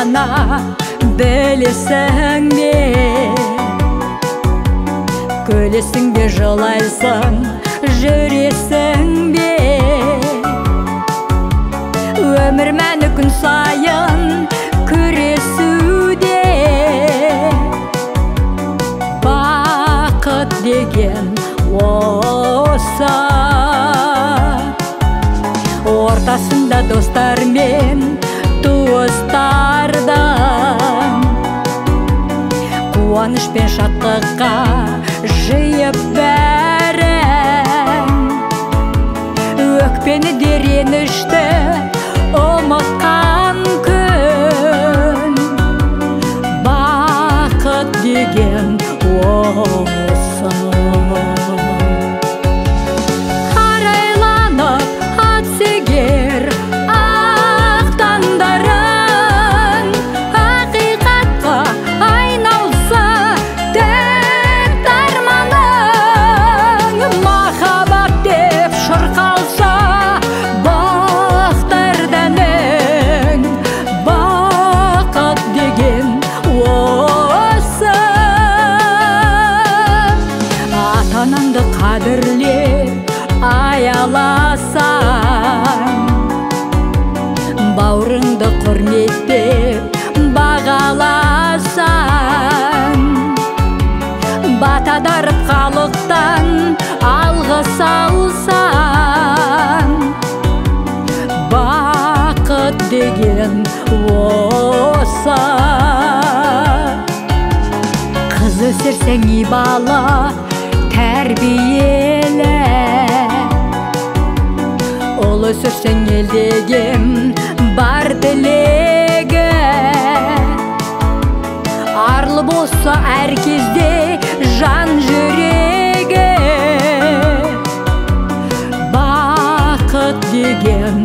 ғана білесің бе? Күлесің бе, жылайсың, жүресің бе? Өмір мәні күн сайын күресуде. Бақыт деген осы. Ортасында достар мен туыстардан қуаныш пен шаттыққа жиып бәрін. Өкпені де ренішті ұмытқан күн. Бақыт деген осы. Арайланып атсегер ақ таңдарың, ақиқатқа айналса тек арманың. Махаббат деп шырқалса бақтар дәнің. Бақыт деген осы. Ата-анаңды қадірле, аяласаң, бауырыңды құрметтеп бағаласаң, батадарып халықтан алғыс алсаң, бақыт деген осы. Қыз өсірсең ибалы, тәрбиелі, ұл өсірсең ел деген бар тілегі. Арлы болса әр кезде жан жүрегі. Бақыт деген